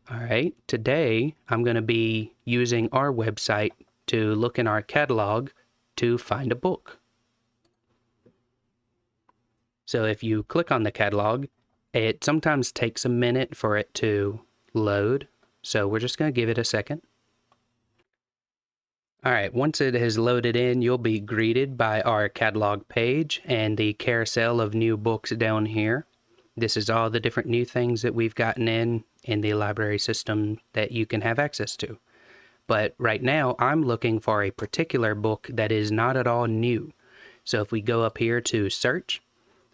All right, today I'm going to be using our website to look in our catalog to find a book. So if you click on the catalog, it sometimes takes a minute for it to load. So we're just going to give it a second. All right, once it has loaded in, you'll be greeted by our catalog page and the carousel of new books down here. This is all the different new things that we've gotten in the library system that you can have access to. But right now, I'm looking for a particular book that is not at all new. So if we go up here to search,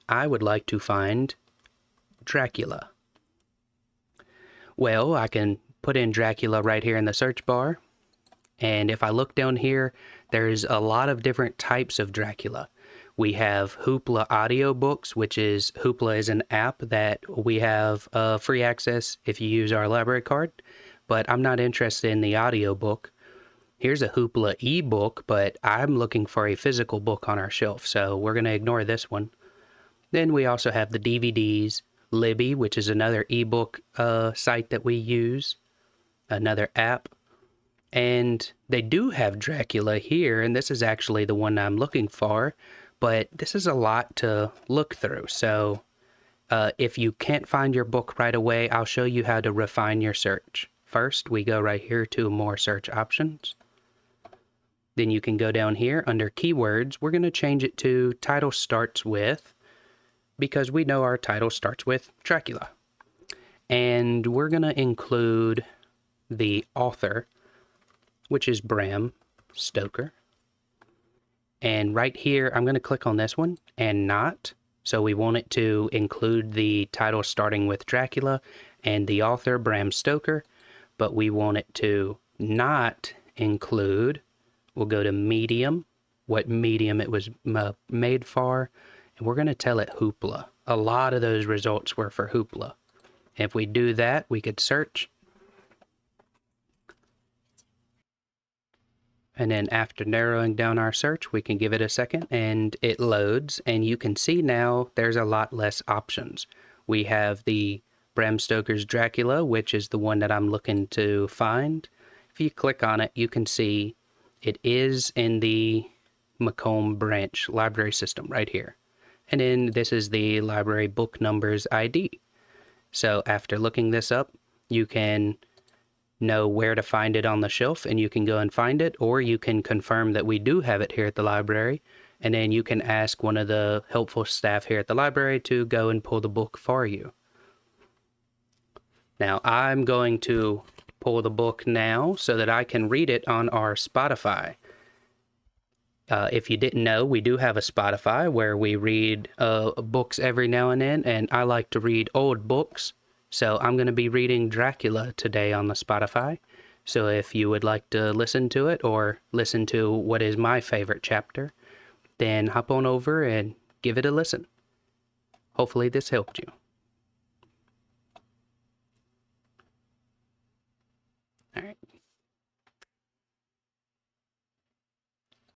I would like to find Dracula. Well, I can put in Dracula right here in the search bar. And if I look down here, there's a lot of different types of Dracula. We have Hoopla audiobooks, which is Hoopla is an app that we have free access if you use our library card. But I'm not interested in the audiobook. Here's a Hoopla ebook, but I'm looking for a physical book on our shelf, so we're going to ignore this one. Then we also have the DVDs, Libby, which is another ebook site that we use, another app. And they do have Dracula here, and this is actually the one I'm looking for, but this is a lot to look through. So if you can't find your book right away, I'll show you how to refine your search. First, we go right here to more search options. Then you can go down here under keywords. We're going to change it to title starts with, because we know our title starts with Dracula. And we're going to include the author, which is Bram Stoker. And right here, I'm going to click on this one and not. So we want it to include the title starting with Dracula and the author, Bram Stoker. But we want it to not include, we'll go to medium, what medium it was made for. And we're going to tell it Hoopla. A lot of those results were for Hoopla. If we do that, we could search. And then after narrowing down our search, we can give it a second and it loads. And you can see now there's a lot less options. We have the Bram Stoker's Dracula, which is the one that I'm looking to find. If you click on it, you can see it is in the Macomb branch library system right here. And then this is the library book numbers ID. So after looking this up, you can know where to find it on the shelf and you can go and find it, or you can confirm that we do have it here at the library, and then you can ask one of the helpful staff here at the library to go and pull the book for you. Now I'm going to pull the book now so that I can read it on our Spotify. If you didn't know, we do have a Spotify where we read books every now and then, and I like to read old books. So I'm going to be reading Dracula today on the Spotify. So if you would like to listen to it or listen to what is my favorite chapter, then hop on over and give it a listen. Hopefully this helped you.